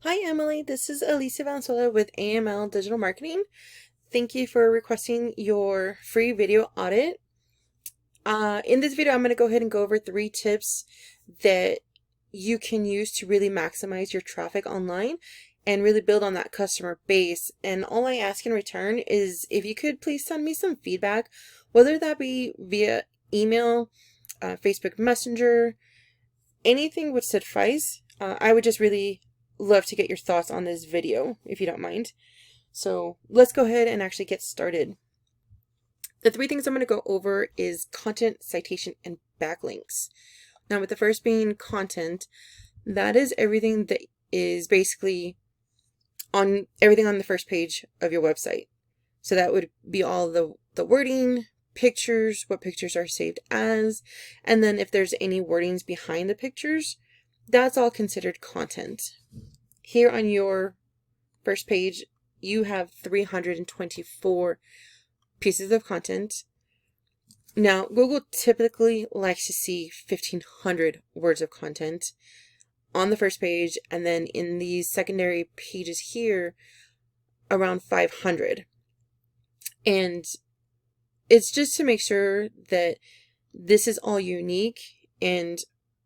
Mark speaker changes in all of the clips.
Speaker 1: Hi Emily, this is Alicia Valenzuela with AML Digital Marketing. Thank you for requesting your free video audit. In this video, I'm going to go ahead and go over 3 tips that you can use to really maximize your traffic online and really build on that customer base. And all I ask in return is if you could please send me some feedback, whether that be via email, Facebook Messenger, anything would suffice. I would just really love to get your thoughts on this video, if you don't mind. So let's go ahead and actually get started. The 3 things I'm going to go over is content, citation, and backlinks. Now, with the first being content, that is everything that is basically on everything on the first page of your website. So that would be all the wording, pictures, what pictures are saved as, and then if there's any wordings behind the pictures, that's all considered content. Here on your first page, you have 324 pieces of content. Now, Google typically likes to see 1,500 words of content on the first page, and then in these secondary pages here, around 500. And it's just to make sure that this is all unique and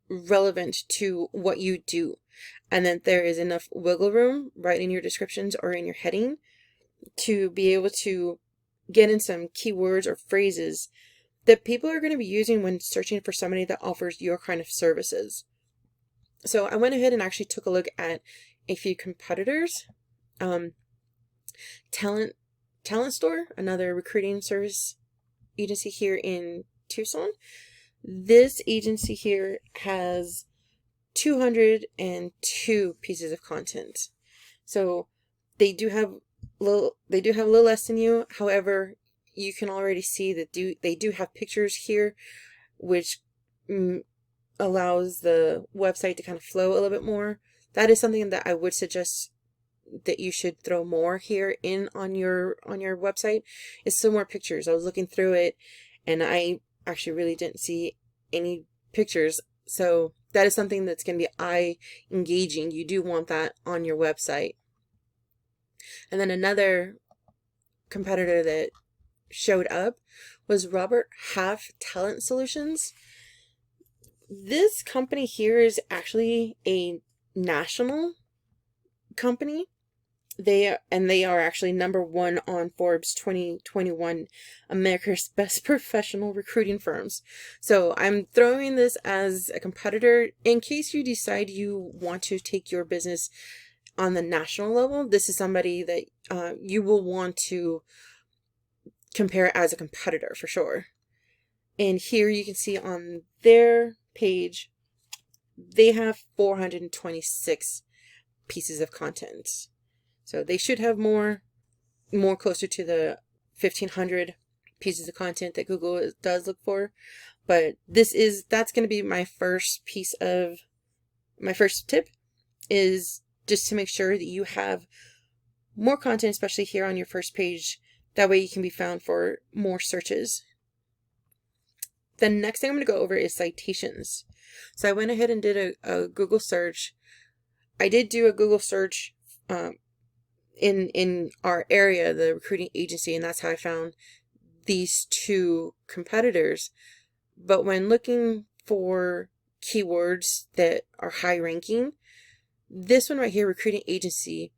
Speaker 1: relevant to what you do, and that there is enough wiggle room right in your descriptions or in your heading to be able to get in some keywords or phrases that people are going to be using when searching for somebody that offers your kind of services. So I went ahead and actually took a look at a few competitors. Talent Store, another recruiting service agency here in Tucson. This agency here has 202 pieces of content. So they do have a little less than you. However, you can already see that they do have pictures here, which allows the website to kind of flow a little bit more. That is something that I would suggest that you should throw more here in on your website, is some more pictures. I was looking through it and I actually really didn't see any pictures. So that is something that's going to be eye engaging. You do want that on your website. And then another competitor that showed up was Robert Half Talent Solutions. This company here is actually a national company. They are actually #1 on Forbes 2021 America's Best Professional Recruiting Firms. So I'm throwing this as a competitor in case you decide you want to take your business on the national level. This is somebody that you will want to compare as a competitor for sure. And here you can see on their page, they have 426 pieces of content. So they should have more closer to the 1,500 pieces of content that Google does look for. But that's going to be my first tip, is just to make sure that you have more content, especially here on your first page. That way you can be found for more searches. The next thing I'm going to go over is citations. So I went ahead and did a Google search. I did do a Google search in our area, the recruiting agency, and that's how I found these 2 competitors. But when looking for keywords that are high ranking, this one right here, recruiting agency,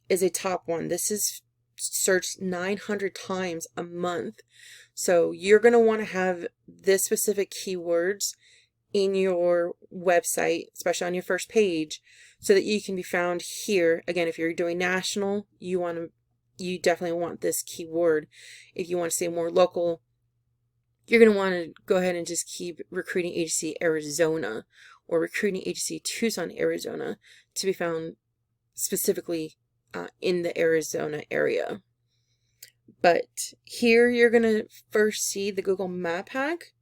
Speaker 1: is a top one. This is searched 900 times a month. So you're going to want to have this specific keywords in your website, especially on your first page, so that you can be found here. Again, if you're doing national, you definitely want this keyword. If you want to say more local, you're going to want to go ahead and just keep recruiting agency Arizona or recruiting agency Tucson, Arizona, to be found specifically in the Arizona area. But here you're going to first see the Google Map Hack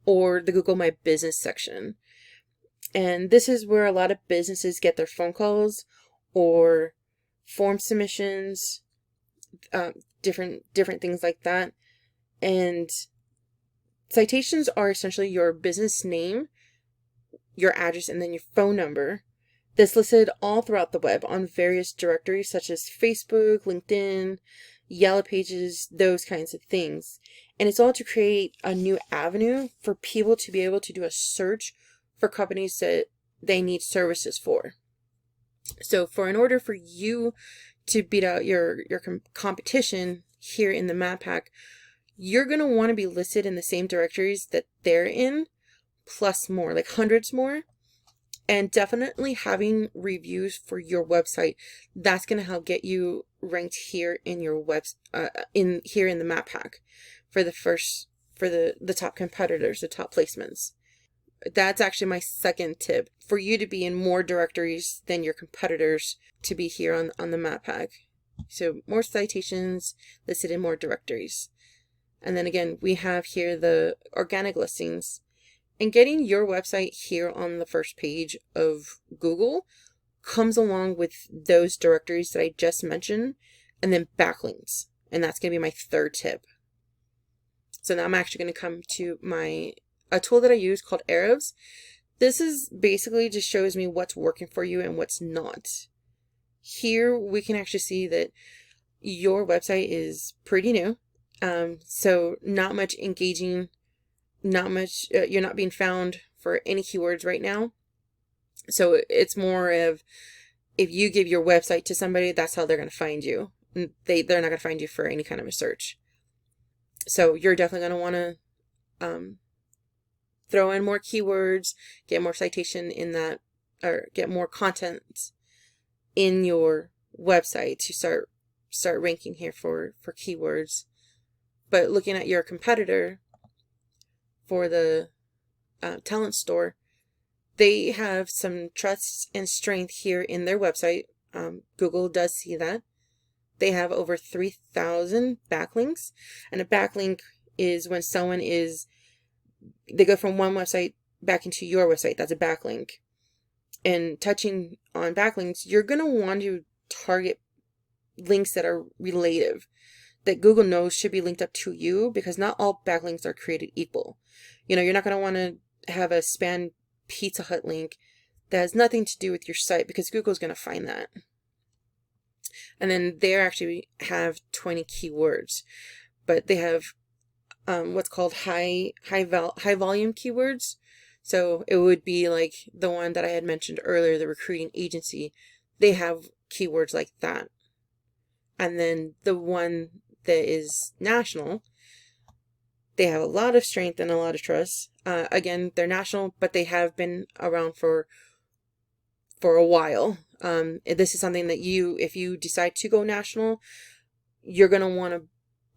Speaker 1: or the Google My Business section. And this is where a lot of businesses get their phone calls or form submissions, different things like that. And citations are essentially your business name, your address, and then your phone number that's listed all throughout the web on various directories such as Facebook, LinkedIn, Yellow Pages, those kinds of things. And it's all to create a new avenue for people to be able to do a search for companies that they need services for. So in order for you to beat out your competition here in the map pack, you're going to want to be listed in the same directories that they're in, plus more, like hundreds more. And definitely having reviews for your website, that's going to help get you ranked here in your in the map pack for the top competitors, the top placements. That's actually my second tip, for you to be in more directories than your competitors to be here on the map pack. So more citations listed in more directories. And then again, we have here the organic listings. And getting your website here on the first page of Google comes along with those directories that I just mentioned, and then backlinks. And that's going to be my third tip. So now I'm actually going to come to a tool that I use called Ahrefs. This is basically just shows me what's working for you and what's not. Here we can actually see that your website is pretty new. So not much engaging, not much, you're not being found for any keywords right now. So it's more of, if you give your website to somebody, that's how they're going to find you. They're not going to find you for any kind of a search. So you're definitely going to want to throw in more keywords, get more citation in that, or get more content in your website to start ranking here for keywords. But looking at your competitor for the talent store, they have some trust and strength here in their website. Google does see that. They have over 3,000 backlinks. And a backlink is when someone they go from one website back into your website. That's a backlink. And touching on backlinks, you're going to want to target links that are relative, that Google knows should be linked up to you, because not all backlinks are created equal. You're not going to want to have a spam Pizza Hut link that has nothing to do with your site, because Google's going to find that. And then they actually have 20 keywords, but they have what's called high volume keywords. So it would be like the one that I had mentioned earlier, the recruiting agency. They have keywords like that. And then the one that is national, they have a lot of strength and a lot of trust. Again, they're national, but they have been around for a while. This is something that if you decide to go national, you're going to want to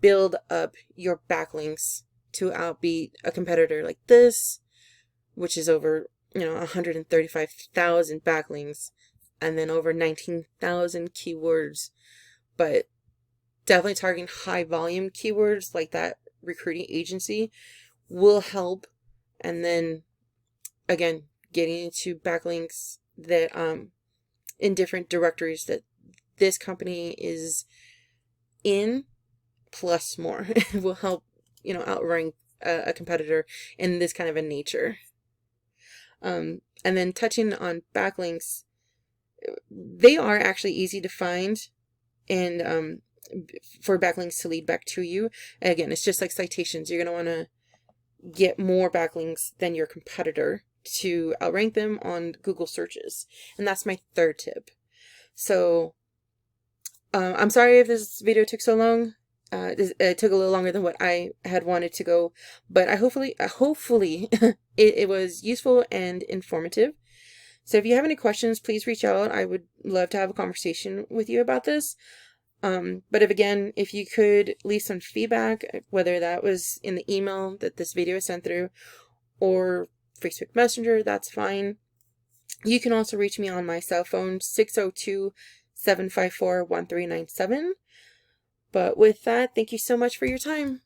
Speaker 1: build up your backlinks to outbeat a competitor like this, which is over 135,000 backlinks and then over 19,000 keywords. But definitely targeting high volume keywords like that recruiting agency will help. And then again, getting into backlinks that in different directories that this company is in, plus more will help outrank a competitor in this kind of a nature. And then touching on backlinks, they are actually easy to find, and for backlinks to lead back to you. And again, it's just like citations. You're going to want to get more backlinks than your competitor to outrank them on Google searches. And that's my third tip. So I'm sorry if this video took so long. It took a little longer than what I had wanted to go, but hopefully it was useful and informative. So if you have any questions, please reach out. I would love to have a conversation with you about this. But if you could leave some feedback, whether that was in the email that this video is sent through or Facebook Messenger, that's fine. You can also reach me on my cell phone, 602-754-1397. But with that, thank you so much for your time.